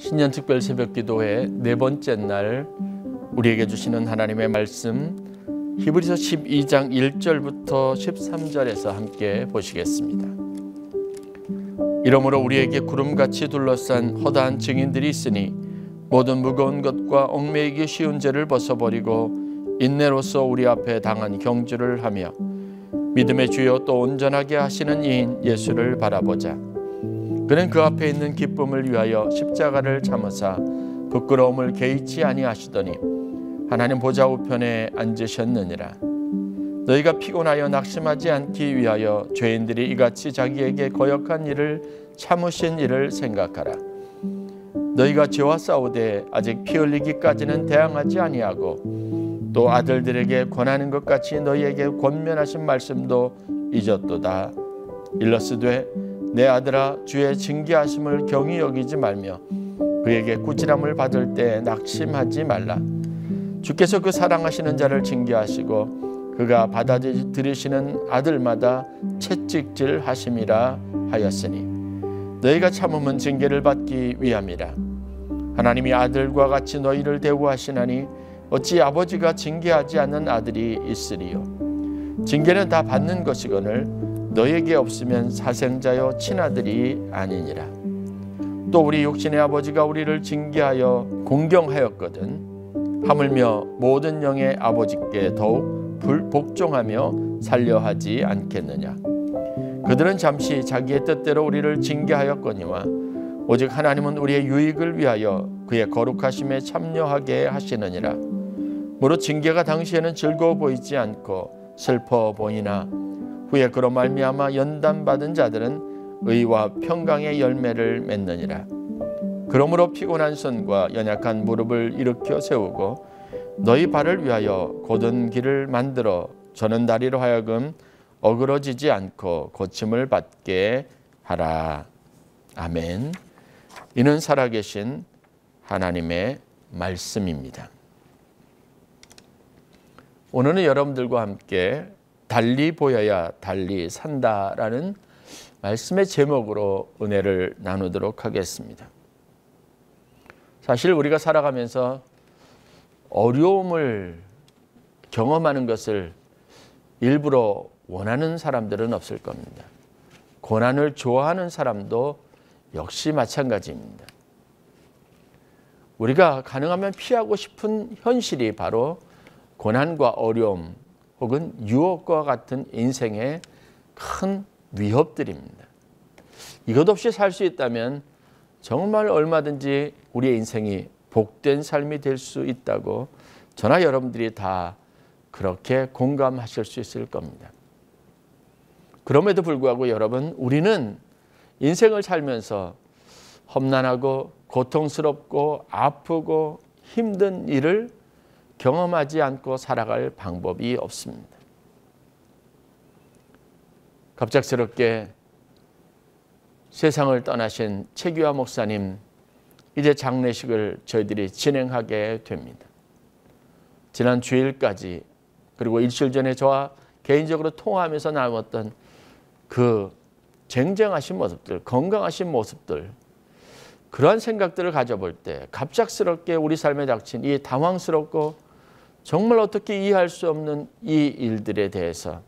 신년 특별 새벽 기도회 네 번째 날 우리에게 주시는 하나님의 말씀 히브리서 12장 1절부터 13절에서 함께 보시겠습니다. 이러므로 우리에게 구름같이 둘러싼 허다한 증인들이 있으니 모든 무거운 것과 얽매이기 쉬운 죄를 벗어버리고 인내로서 우리 앞에 당한 경주를 하며 믿음의 주요 또 온전하게 하시는 이인 예수를 바라보자. 그는 그 앞에 있는 기쁨을 위하여 십자가를 참으사 부끄러움을 개의치 아니하시더니 하나님 보좌 우편에 앉으셨느니라. 너희가 피곤하여 낙심하지 않기 위하여 죄인들이 이같이 자기에게 거역한 일을 참으신 일을 생각하라. 너희가 죄와 싸우되 아직 피 흘리기까지는 대항하지 아니하고 또 아들들에게 권하는 것 같이 너희에게 권면하신 말씀도 잊었도다. 일러스되 내 아들아 주의 징계하심을 경히 여기지 말며 그에게 꾸지람을 받을 때 낙심하지 말라. 주께서 그 사랑하시는 자를 징계하시고 그가 받아들이시는 아들마다 채찍질 하심이라 하였으니 너희가 참음은 징계를 받기 위함이라. 하나님이 아들과 같이 너희를 대우하시나니 어찌 아버지가 징계하지 않는 아들이 있으리요. 징계는 다 받는 것이거늘 너에게 없으면 사생자여 친아들이 아니니라. 또 우리 육신의 아버지가 우리를 징계하여 공경하였거든 하물며 모든 영의 아버지께 더욱 복종하며 살려하지 않겠느냐. 그들은 잠시 자기의 뜻대로 우리를 징계하였거니와 오직 하나님은 우리의 유익을 위하여 그의 거룩하심에 참여하게 하시느니라. 무릇 징계가 당시에는 즐거워 보이지 않고 슬퍼 보이나 후에 그로 말미암아 연단받은 자들은 의와 평강의 열매를 맺느니라. 그러므로 피곤한 손과 연약한 무릎을 일으켜 세우고 너희 발을 위하여 곧은 길을 만들어 저는 다리로 하여금 어그러지지 않고 고침을 받게 하라. 아멘. 이는 살아계신 하나님의 말씀입니다. 오늘은 여러분들과 함께 달리 보여야 달리 산다라는 말씀의 제목으로 은혜를 나누도록 하겠습니다. 사실 우리가 살아가면서 어려움을 경험하는 것을 일부러 원하는 사람들은 없을 겁니다. 고난을 좋아하는 사람도 역시 마찬가지입니다. 우리가 가능하면 피하고 싶은 현실이 바로 고난과 어려움 혹은 유혹과 같은 인생의 큰 위협들입니다. 이것 없이 살 수 있다면 정말 얼마든지 우리의 인생이 복된 삶이 될 수 있다고 저나 여러분들이 다 그렇게 공감하실 수 있을 겁니다. 그럼에도 불구하고 여러분, 우리는 인생을 살면서 험난하고 고통스럽고 아프고 힘든 일을 경험하지 않고 살아갈 방법이 없습니다. 갑작스럽게 세상을 떠나신 최규하 목사님, 이제 장례식을 저희들이 진행하게 됩니다. 지난 주일까지 그리고 일주일 전에 저와 개인적으로 통화하면서 나눴던 그 쟁쟁하신 모습들, 건강하신 모습들, 그러한 생각들을 가져볼 때 갑작스럽게 우리 삶에 닥친 이 당황스럽고 정말 어떻게 이해할 수 없는 이 일들에 대해서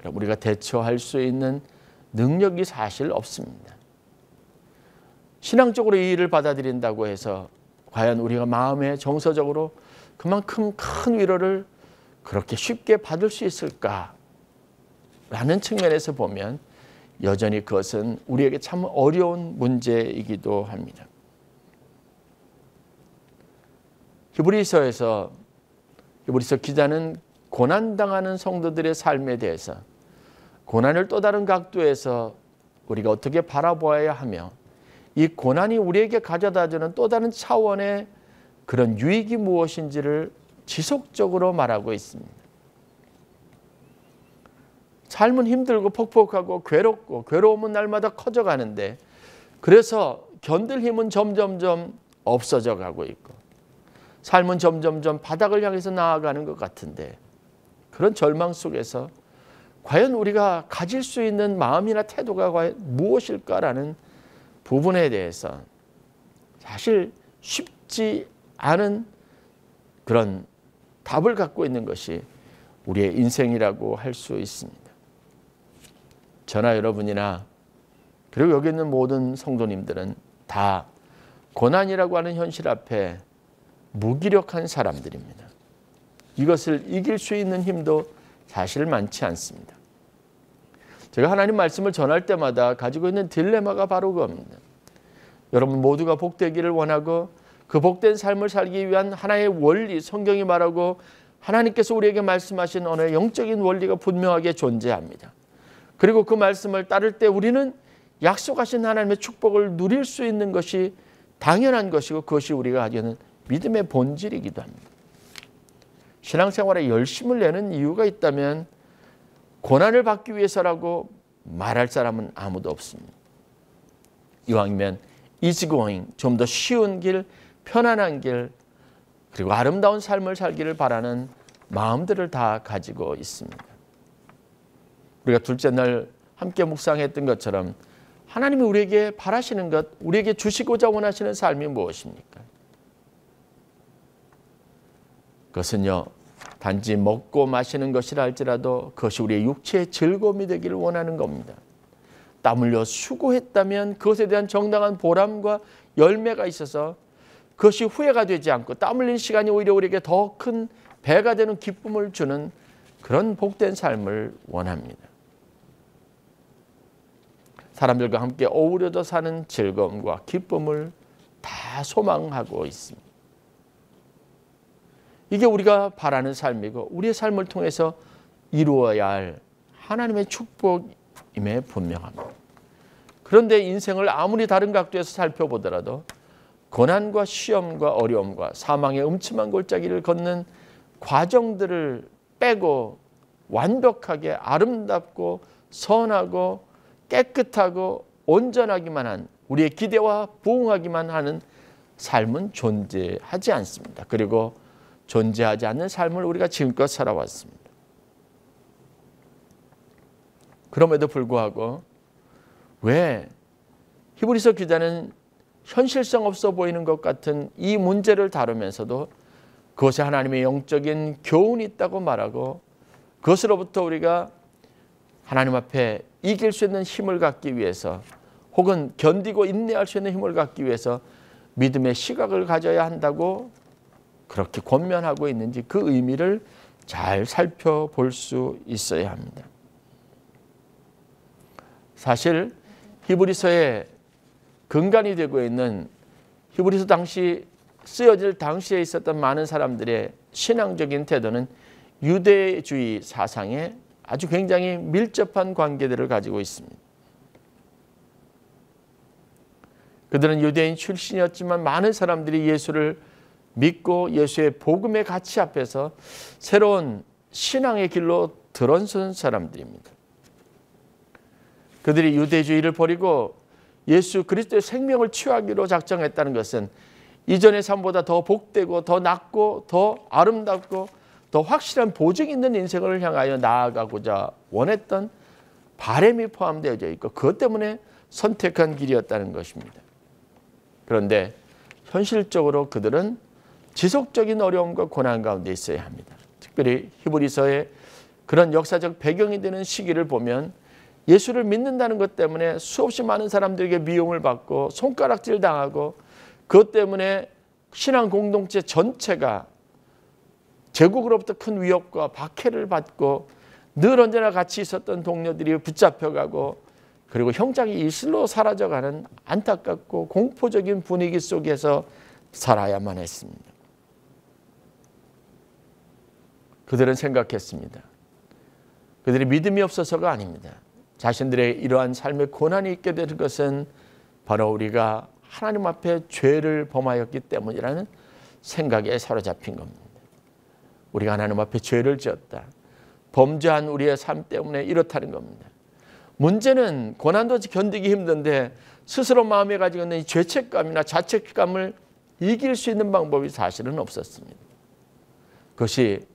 우리가 대처할 수 있는 능력이 사실 없습니다. 신앙적으로 이 일을 받아들인다고 해서 과연 우리가 마음에 정서적으로 그만큼 큰 위로를 그렇게 쉽게 받을 수 있을까? 라는 측면에서 보면 여전히 그것은 우리에게 참 어려운 문제이기도 합니다. 히브리서 기자는 고난당하는 성도들의 삶에 대해서 고난을 또 다른 각도에서 우리가 어떻게 바라보아야 하며 이 고난이 우리에게 가져다주는 또 다른 차원의 그런 유익이 무엇인지를 지속적으로 말하고 있습니다. 삶은 힘들고 퍽퍽하고 괴롭고 괴로움은 날마다 커져가는데 그래서 견딜 힘은 점점점 없어져 가고 있고 삶은 점점점 바닥을 향해서 나아가는 것 같은데 그런 절망 속에서 과연 우리가 가질 수 있는 마음이나 태도가 과연 무엇일까라는 부분에 대해서 사실 쉽지 않은 그런 답을 갖고 있는 것이 우리의 인생이라고 할 수 있습니다. 저나 여러분이나 그리고 여기 있는 모든 성도님들은 다 고난이라고 하는 현실 앞에 무기력한 사람들입니다. 이것을 이길 수 있는 힘도 사실 많지 않습니다. 제가 하나님 말씀을 전할 때마다 가지고 있는 딜레마가 바로 그겁니다. 여러분 모두가 복되기를 원하고 그 복된 삶을 살기 위한 하나의 원리, 성경이 말하고 하나님께서 우리에게 말씀하신 어느 영적인 원리가 분명하게 존재합니다. 그리고 그 말씀을 따를 때 우리는 약속하신 하나님의 축복을 누릴 수 있는 것이 당연한 것이고 그것이 우리가 가지고 있는 믿음의 본질이기도 합니다. 신앙생활에 열심을 내는 이유가 있다면 고난을 받기 위해서라고 말할 사람은 아무도 없습니다. 이왕이면 easygoing, 좀 더 쉬운 길, 편안한 길, 그리고 아름다운 삶을 살기를 바라는 마음들을 다 가지고 있습니다. 우리가 둘째 날 함께 묵상했던 것처럼 하나님이 우리에게 바라시는 것, 우리에게 주시고자 원하시는 삶이 무엇입니까? 그것은요, 단지 먹고 마시는 것이라 할지라도 그것이 우리의 육체의 즐거움이 되기를 원하는 겁니다. 땀 흘려 수고했다면 그것에 대한 정당한 보람과 열매가 있어서 그것이 후회가 되지 않고 땀 흘린 시간이 오히려 우리에게 더 큰 배가 되는 기쁨을 주는 그런 복된 삶을 원합니다. 사람들과 함께 어우러져 사는 즐거움과 기쁨을 다 소망하고 있습니다. 이게 우리가 바라는 삶이고 우리의 삶을 통해서 이루어야 할 하나님의 축복임에 분명합니다. 그런데 인생을 아무리 다른 각도에서 살펴보더라도 고난과 시험과 어려움과 사망의 음침한 골짜기를 걷는 과정들을 빼고 완벽하게 아름답고 선하고 깨끗하고 온전하기만 한 우리의 기대와 부응하기만 하는 삶은 존재하지 않습니다. 그리고 존재하지 않는 삶을 우리가 지금껏 살아왔습니다. 그럼에도 불구하고 왜 히브리서 기자는 현실성 없어 보이는 것 같은 이 문제를 다루면서도 그것에 하나님의 영적인 교훈이 있다고 말하고 그것으로부터 우리가 하나님 앞에 이길 수 있는 힘을 갖기 위해서 혹은 견디고 인내할 수 있는 힘을 갖기 위해서 믿음의 시각을 가져야 한다고 그렇게 권면하고 있는지 그 의미를 잘 살펴볼 수 있어야 합니다. 사실 히브리서의 근간이 되고 있는 히브리서 당시 쓰여질 당시에 있었던 많은 사람들의 신앙적인 태도는 유대주의 사상에 아주 굉장히 밀접한 관계들을 가지고 있습니다. 그들은 유대인 출신이었지만 많은 사람들이 예수를 믿고 예수의 복음의 가치 앞에서 새로운 신앙의 길로 들어선 사람들입니다. 그들이 유대주의를 버리고 예수 그리스도의 생명을 취하기로 작정했다는 것은 이전의 삶보다 더 복되고 더 낫고 더 아름답고 더 확실한 보증 있는 인생을 향하여 나아가고자 원했던 바람이 포함되어 있고 그것 때문에 선택한 길이었다는 것입니다. 그런데 현실적으로 그들은 지속적인 어려움과 고난 가운데 있어야 합니다. 특별히 히브리서의 그런 역사적 배경이 되는 시기를 보면 예수를 믿는다는 것 때문에 수없이 많은 사람들에게 미움을 받고 손가락질 당하고 그것 때문에 신앙 공동체 전체가 제국으로부터 큰 위협과 박해를 받고 늘 언제나 같이 있었던 동료들이 붙잡혀가고 그리고 형장이 일실로 사라져가는 안타깝고 공포적인 분위기 속에서 살아야만 했습니다. 그들은 생각했습니다. 그들이 믿음이 없어서가 아닙니다. 자신들의 이러한 삶의 고난이 있게 되는 것은 바로 우리가 하나님 앞에 죄를 범하였기 때문이라는 생각에 사로잡힌 겁니다. 우리가 하나님 앞에 죄를 지었다. 범죄한 우리의 삶 때문에 이렇다는 겁니다. 문제는 고난도 견디기 힘든데 스스로 마음에 가지고 있는 이 죄책감이나 자책감을 이길 수 있는 방법이 사실은 없었습니다. 그것이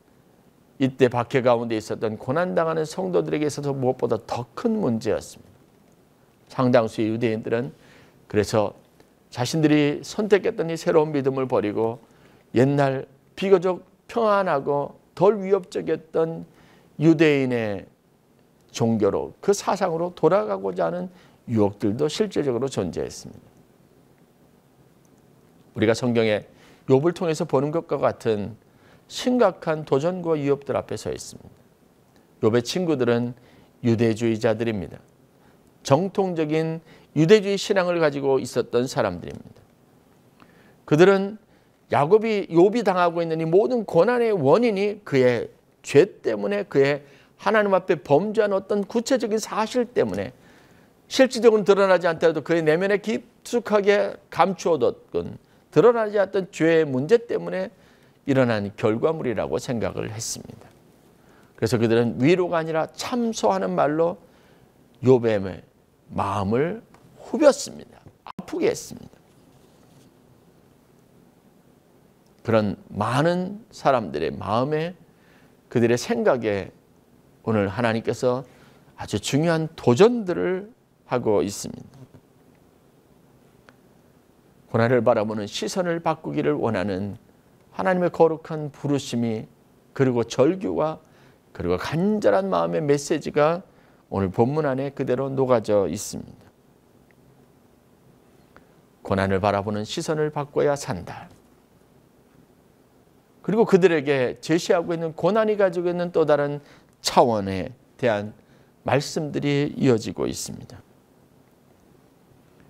이때 박해 가운데 있었던 고난당하는 성도들에게 있어서 무엇보다 더 큰 문제였습니다. 상당수의 유대인들은 그래서 자신들이 선택했던 이 새로운 믿음을 버리고 옛날 비교적 평안하고 덜 위협적이었던 유대인의 종교로, 그 사상으로 돌아가고자 하는 유혹들도 실제적으로 존재했습니다. 우리가 성경에 욥을 통해서 보는 것과 같은 심각한 도전과 위협들 앞에 서 있습니다. 욥의 친구들은 유대주의자들입니다. 정통적인 유대주의 신앙을 가지고 있었던 사람들입니다. 그들은 욥이 당하고 있는 이 모든 고난의 원인이 그의 죄 때문에, 그의 하나님 앞에 범죄한 어떤 구체적인 사실 때문에, 실질적으로 드러나지 않더라도 그의 내면에 깊숙하게 감추어뒀건 드러나지 않았던 죄의 문제 때문에 일어난 결과물이라고 생각을 했습니다. 그래서 그들은 위로가 아니라 참소하는 말로 욥의 마음을 후볐습니다. 아프게 했습니다. 그런 많은 사람들의 마음에, 그들의 생각에 오늘 하나님께서 아주 중요한 도전들을 하고 있습니다. 고난을 바라보는 시선을 바꾸기를 원하는 하나님의 거룩한 부르심이, 그리고 절규와 그리고 간절한 마음의 메시지가 오늘 본문 안에 그대로 녹아져 있습니다. 고난을 바라보는 시선을 바꿔야 산다. 그리고 그들에게 제시하고 있는 고난이 가지고 있는 또 다른 차원에 대한 말씀들이 이어지고 있습니다.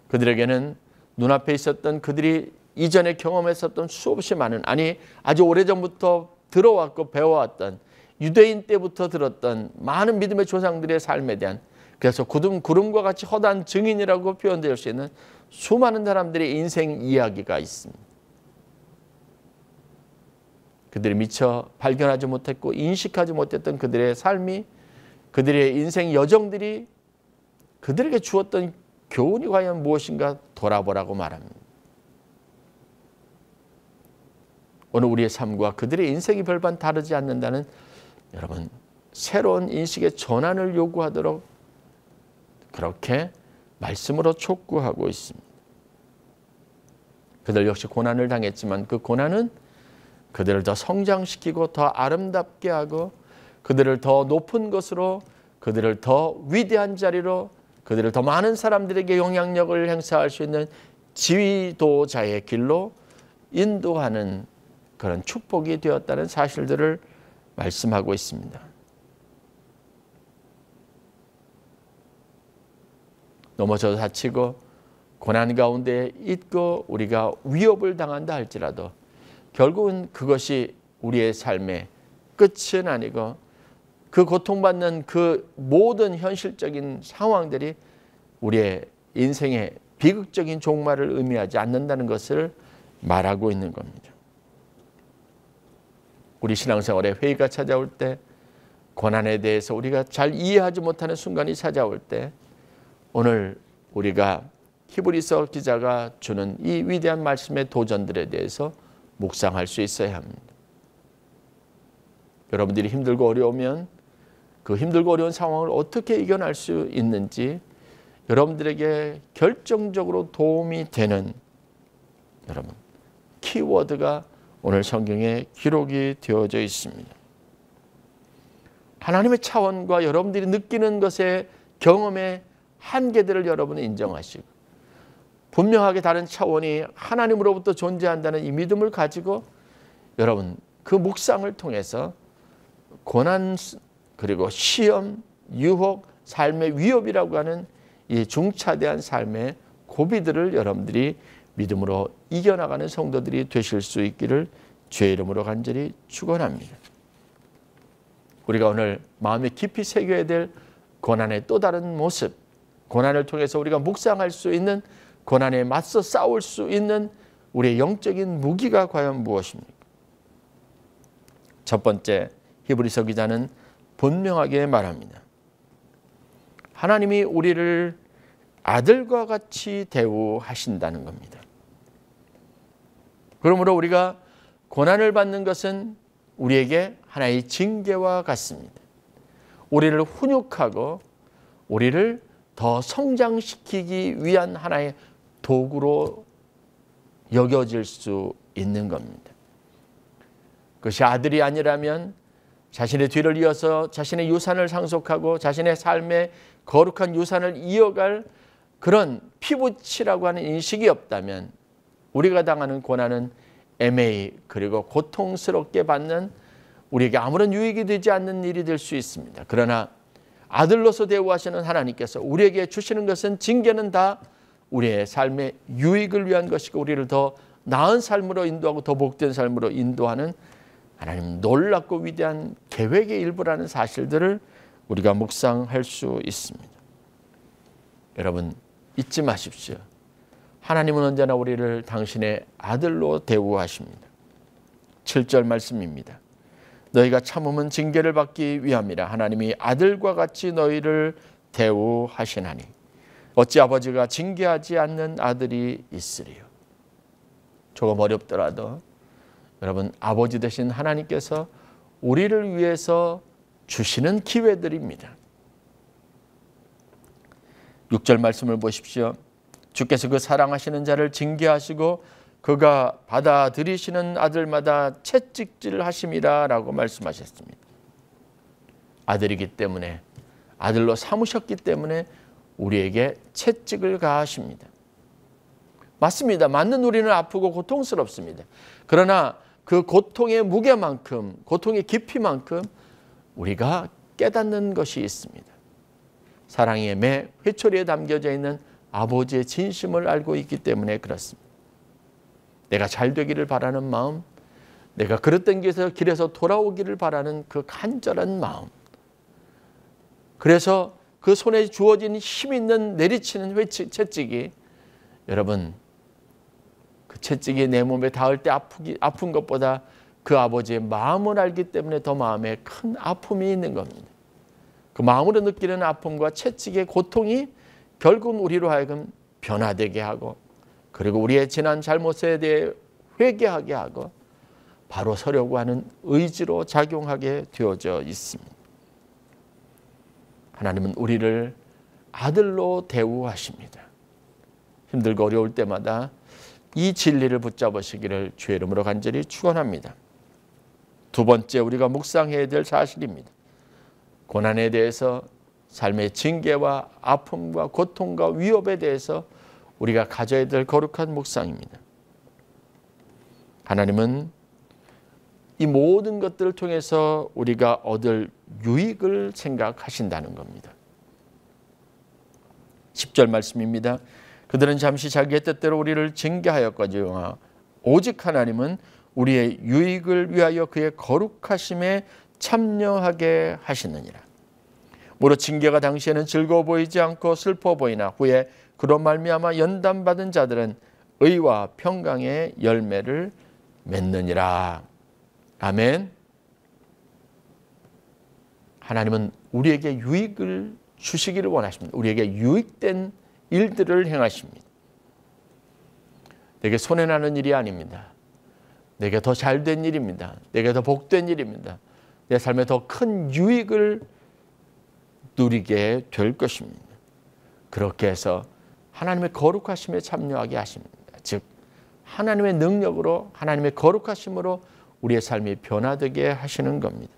그들에게는 눈앞에 있었던, 그들이 이전에 경험했었던 수없이 많은, 아니 아주 오래전부터 들어왔고 배워왔던, 유대인 때부터 들었던 많은 믿음의 조상들의 삶에 대한, 그래서 구름과 같이 허다한 증인이라고 표현될 수 있는 수많은 사람들의 인생 이야기가 있습니다. 그들이 미처 발견하지 못했고 인식하지 못했던 그들의 삶이, 그들의 인생 여정들이 그들에게 주었던 교훈이 과연 무엇인가 돌아보라고 말합니다. 오늘 우리의 삶과 그들의 인생이 별반 다르지 않는다는, 여러분, 새로운 인식의 전환을 요구하도록 그렇게 말씀으로 촉구하고 있습니다. 그들 역시 고난을 당했지만 그 고난은 그들을 더 성장시키고 더 아름답게 하고 그들을 더 높은 것으로, 그들을 더 위대한 자리로, 그들을 더 많은 사람들에게 영향력을 행사할 수 있는 지도자의 길로 인도하는 그런 축복이 되었다는 사실들을 말씀하고 있습니다. 넘어져 다치고 고난 가운데 있고 우리가 위협을 당한다 할지라도 결국은 그것이 우리의 삶의 끝은 아니고, 그 고통받는 그 모든 현실적인 상황들이 우리의 인생의 비극적인 종말을 의미하지 않는다는 것을 말하고 있는 겁니다. 우리 신앙생활에 회의가 찾아올 때, 고난에 대해서 우리가 잘 이해하지 못하는 순간이 찾아올 때, 오늘 우리가 히브리서 기자가 주는 이 위대한 말씀의 도전들에 대해서 묵상할 수 있어야 합니다. 여러분들이 힘들고 어려우면 그 힘들고 어려운 상황을 어떻게 이겨낼 수 있는지 여러분들에게 결정적으로 도움이 되는, 여러분, 키워드가 오늘 성경에 기록이 되어져 있습니다. 하나님의 차원과 여러분들이 느끼는 것의 경험의 한계들을 여러분은 인정하시고, 분명하게 다른 차원이 하나님으로부터 존재한다는 이 믿음을 가지고 여러분 그 묵상을 통해서 고난, 그리고 시험, 유혹, 삶의 위협이라고 하는 이 중차대한 삶의 고비들을 여러분들이 믿음으로 이겨나가는 성도들이 되실 수 있기를 주의 이름으로 간절히 축원합니다. 우리가 오늘 마음에 깊이 새겨야 될 고난의 또 다른 모습, 고난을 통해서 우리가 묵상할 수 있는, 고난에 맞서 싸울 수 있는 우리의 영적인 무기가 과연 무엇입니까? 첫 번째, 히브리서 기자는 분명하게 말합니다. 하나님이 우리를 아들과 같이 대우하신다는 겁니다. 그러므로 우리가 고난을 받는 것은 우리에게 하나의 징계와 같습니다. 우리를 훈육하고 우리를 더 성장시키기 위한 하나의 도구로 여겨질 수 있는 겁니다. 그것이 아들이 아니라면 자신의 뒤를 이어서 자신의 유산을 상속하고 자신의 삶의 거룩한 유산을 이어갈 그런 피부치라고 하는 인식이 없다면 우리가 당하는 고난은 애매히 그리고 고통스럽게 받는, 우리에게 아무런 유익이 되지 않는 일이 될 수 있습니다. 그러나 아들로서 대우하시는 하나님께서 우리에게 주시는 것은, 징계는 다 우리의 삶의 유익을 위한 것이고 우리를 더 나은 삶으로 인도하고 더 복된 삶으로 인도하는 하나님 놀랍고 위대한 계획의 일부라는 사실들을 우리가 묵상할 수 있습니다. 여러분, 잊지 마십시오. 하나님은 언제나 우리를 당신의 아들로 대우하십니다. 7절 말씀입니다. 너희가 참음은 징계를 받기 위함이라. 하나님이 아들과 같이 너희를 대우하시나니 어찌 아버지가 징계하지 않는 아들이 있으리요. 조금 어렵더라도 여러분, 아버지 되신 하나님께서 우리를 위해서 주시는 기회들입니다. 6절 말씀을 보십시오. 주께서 그 사랑하시는 자를 징계하시고 그가 받아들이시는 아들마다 채찍질 하심이라 라고 말씀하셨습니다. 아들이기 때문에, 아들로 삼으셨기 때문에 우리에게 채찍을 가하십니다. 맞습니다. 맞는 우리는 아프고 고통스럽습니다. 그러나 그 고통의 무게만큼, 고통의 깊이만큼 우리가 깨닫는 것이 있습니다. 사랑의 매 회초리에 담겨져 있는 아버지의 진심을 알고 있기 때문에 그렇습니다. 내가 잘 되기를 바라는 마음, 내가 그릇된 길에서 돌아오기를 바라는 그 간절한 마음, 그래서 그 손에 주어진 힘 있는 내리치는 채찍이, 여러분, 그 채찍이 내 몸에 닿을 때 아픈 것보다 그 아버지의 마음을 알기 때문에 더 마음에 큰 아픔이 있는 겁니다. 그 마음으로 느끼는 아픔과 채찍의 고통이 결국은 우리로 하여금 변화되게 하고, 그리고 우리의 지난 잘못에 대해 회개하게 하고 바로 서려고 하는 의지로 작용하게 되어져 있습니다. 하나님은 우리를 아들로 대우하십니다. 힘들고 어려울 때마다 이 진리를 붙잡으시기를 주의 이름으로 간절히 축원합니다. 두 번째, 우리가 묵상해야 될 사실입니다. 고난에 대해서, 삶의 징계와 아픔과 고통과 위협에 대해서 우리가 가져야 될 거룩한 묵상입니다. 하나님은 이 모든 것들을 통해서 우리가 얻을 유익을 생각하신다는 겁니다. 10절 말씀입니다. 그들은 잠시 자기의 뜻대로 우리를 징계하였거니와 오직 하나님은 우리의 유익을 위하여 그의 거룩하심에 참여하게 하시느니라. 무릇 징계가 당시에는 즐거워 보이지 않고 슬퍼 보이나 후에 그로 말미암아 연단받은 자들은 의와 평강의 열매를 맺느니라. 아멘. 하나님은 우리에게 유익을 주시기를 원하십니다. 우리에게 유익된 일들을 행하십니다. 내게 손해나는 일이 아닙니다. 내게 더 잘된 일입니다. 내게 더 복된 일입니다. 내 삶에 더 큰 유익을 누리게 될 것입니다. 그렇게 해서 하나님의 거룩하심에 참여하게 하십니다. 즉 하나님의 능력으로, 하나님의 거룩하심으로 우리의 삶이 변화되게 하시는 겁니다.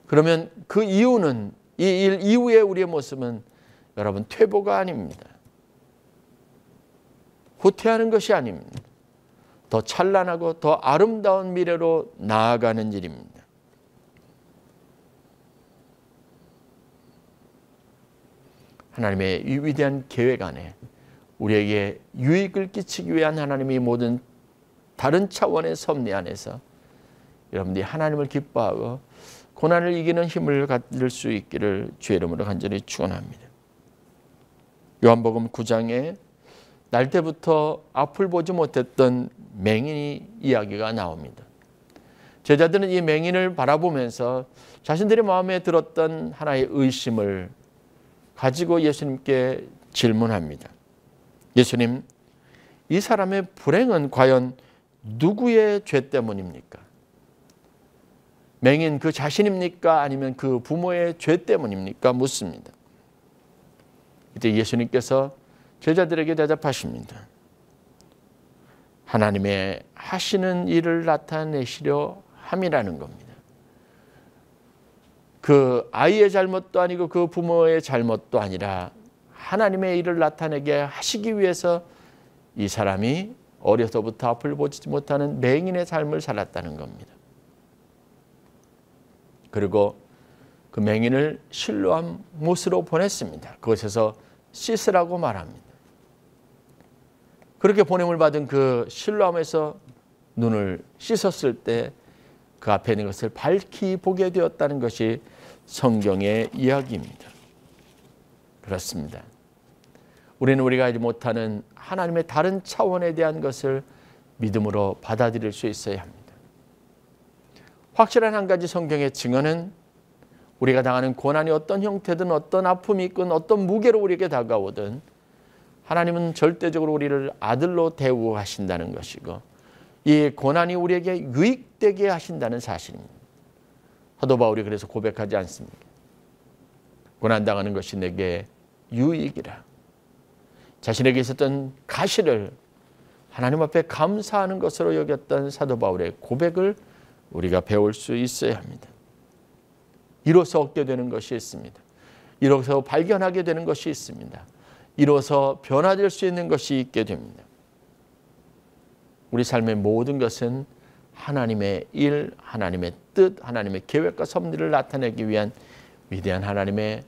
그러면 그 이유는, 이 일 이후의 우리의 모습은 여러분 퇴보가 아닙니다. 후퇴하는 것이 아닙니다. 더 찬란하고 더 아름다운 미래로 나아가는 일입니다. 하나님의 이 위대한 계획 안에 우리에게 유익을 끼치기 위한 하나님의 모든 다른 차원의 섭리 안에서 여러분들이 하나님을 기뻐하고 고난을 이기는 힘을 가질 수 있기를 주의 이름으로 간절히 축원합니다. 요한복음 9장에 날 때부터 앞을 보지 못했던 맹인 이야기가 나옵니다. 제자들은 이 맹인을 바라보면서 자신들의 마음에 들었던 하나의 의심을 가지고 예수님께 질문합니다. 예수님, 이 사람의 불행은 과연 누구의 죄 때문입니까? 맹인 그 자신입니까? 아니면 그 부모의 죄 때문입니까? 묻습니다. 이제 예수님께서 제자들에게 대답하십니다. 하나님의 하시는 일을 나타내시려 함이라는 겁니다. 그 아이의 잘못도 아니고 그 부모의 잘못도 아니라 하나님의 일을 나타내게 하시기 위해서 이 사람이 어려서부터 앞을 보지 못하는 맹인의 삶을 살았다는 겁니다. 그리고 그 맹인을 실로암 못으로 보냈습니다. 그곳에서 씻으라고 말합니다. 그렇게 보냄을 받은 그 실로암에서 눈을 씻었을 때 그 앞에 있는 것을 밝히 보게 되었다는 것이 성경의 이야기입니다. 그렇습니다. 우리는 우리가 알지 못하는 하나님의 다른 차원에 대한 것을 믿음으로 받아들일 수 있어야 합니다. 확실한 한 가지 성경의 증언은 우리가 당하는 고난이 어떤 형태든 어떤 아픔이 있건 어떤 무게로 우리에게 다가오든 하나님은 절대적으로 우리를 아들로 대우하신다는 것이고 이 고난이 우리에게 유익되게 하신다는 사실입니다. 사도 바울이 그래서 고백하지 않습니까? 고난당하는 것이 내게 유익이라. 자신에게 있었던 가시를 하나님 앞에 감사하는 것으로 여겼던 사도 바울의 고백을 우리가 배울 수 있어야 합니다. 이로써 얻게 되는 것이 있습니다. 이로써 발견하게 되는 것이 있습니다. 이로써 변화될 수 있는 것이 있게 됩니다. 우리 삶의 모든 것은 하나님의 일, 하나님의 뜻, 하나님의 계획과 섭리를 나타내기 위한 위대한 하나님의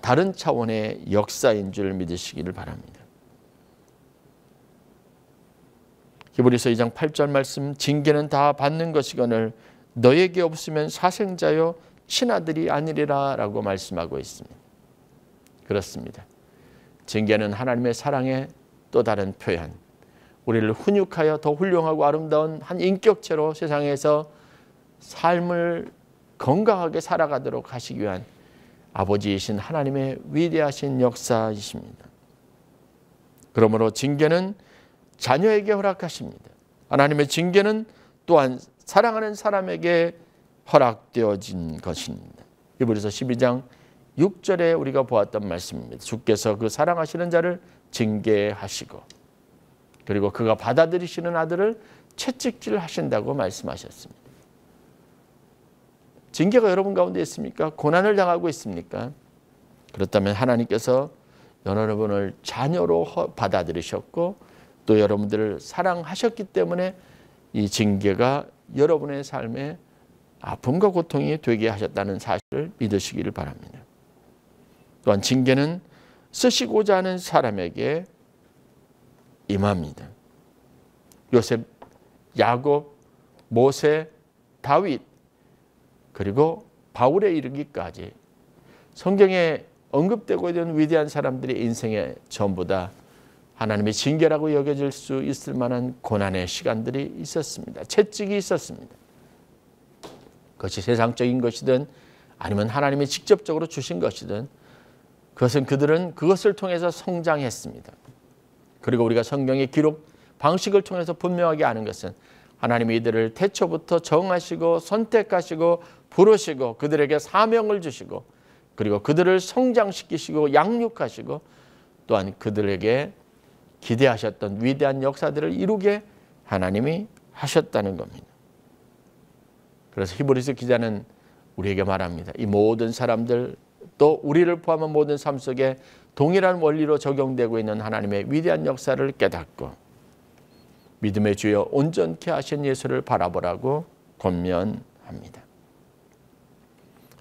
다른 차원의 역사인 줄 믿으시기를 바랍니다. 히브리서 2장 8절 말씀, 징계는 다 받는 것이거늘 너에게 없으면 사생자여 친아들이 아니리라 라고 말씀하고 있습니다. 그렇습니다. 징계는 하나님의 사랑의 또 다른 표현, 우리를 훈육하여 더 훌륭하고 아름다운 한 인격체로 세상에서 삶을 건강하게 살아가도록 하시기 위한 아버지이신 하나님의 위대하신 역사이십니다. 그러므로 징계는 자녀에게 허락하십니다. 하나님의 징계는 또한 사랑하는 사람에게 허락되어진 것입니다. 히브리서 12장 6절에 우리가 보았던 말씀입니다. 주께서 그 사랑하시는 자를 징계하시고 그리고 그가 받아들이시는 아들을 채찍질하신다고 말씀하셨습니다. 징계가 여러분 가운데 있습니까? 고난을 당하고 있습니까? 그렇다면 하나님께서 여러분을 자녀로 받아들이셨고 또 여러분들을 사랑하셨기 때문에 이 징계가 여러분의 삶에 아픔과 고통이 되게 하셨다는 사실을 믿으시기를 바랍니다. 또한 징계는 쓰시고자 하는 사람에게 임합니다. 요셉, 야곱, 모세, 다윗 그리고 바울에 이르기까지 성경에 언급되고 있는 위대한 사람들의 인생에 전부 다 하나님의 징계라고 여겨질 수 있을 만한 고난의 시간들이 있었습니다. 채찍이 있었습니다. 그것이 세상적인 것이든 아니면 하나님이 직접적으로 주신 것이든 그것은 그들은 그것을 통해서 성장했습니다. 그리고 우리가 성경의 기록 방식을 통해서 분명하게 아는 것은 하나님이 이들을 태초부터 정하시고 선택하시고 부르시고 그들에게 사명을 주시고 그리고 그들을 성장시키시고 양육하시고 또한 그들에게 기대하셨던 위대한 역사들을 이루게 하나님이 하셨다는 겁니다. 그래서 히브리서 기자는 우리에게 말합니다. 이 모든 사람들 또 우리를 포함한 모든 삶 속에 동일한 원리로 적용되고 있는 하나님의 위대한 역사를 깨닫고 믿음의 주여 온전케 하신 예수를 바라보라고 권면합니다.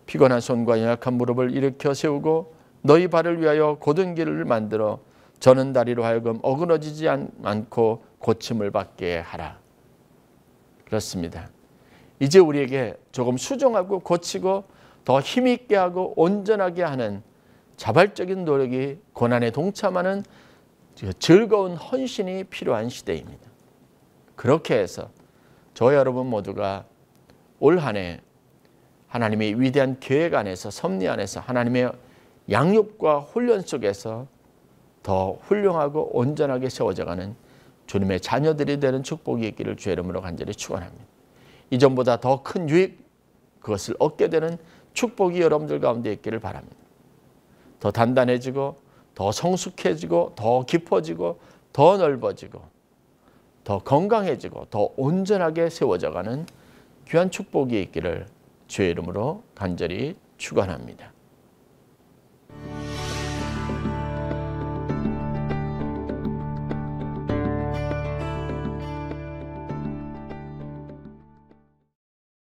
피곤한 손과 연약한 무릎을 일으켜 세우고 너희 발을 위하여 곧은 길을 만들어 저는 다리로 하여금 어그러지지 않고 고침을 받게 하라. 그렇습니다. 이제 우리에게 조금 수정하고 고치고 더 힘있게 하고 온전하게 하는 자발적인 노력이 고난에 동참하는 즐거운 헌신이 필요한 시대입니다. 그렇게 해서 저 여러분 모두가 올 한 해 하나님의 위대한 계획 안에서 섭리 안에서 하나님의 양육과 훈련 속에서 더 훌륭하고 온전하게 세워져가는 주님의 자녀들이 되는 축복이 있기를 주의 이름으로 간절히 축원합니다. 이전보다 더 큰 유익 그것을 얻게 되는 축복이 여러분들 가운데 있기를 바랍니다. 더 단단해지고 더 성숙해지고 더 깊어지고 더 넓어지고 더 건강해지고 더 온전하게 세워져가는 귀한 축복이 있기를 주의 이름으로 간절히 축원합니다.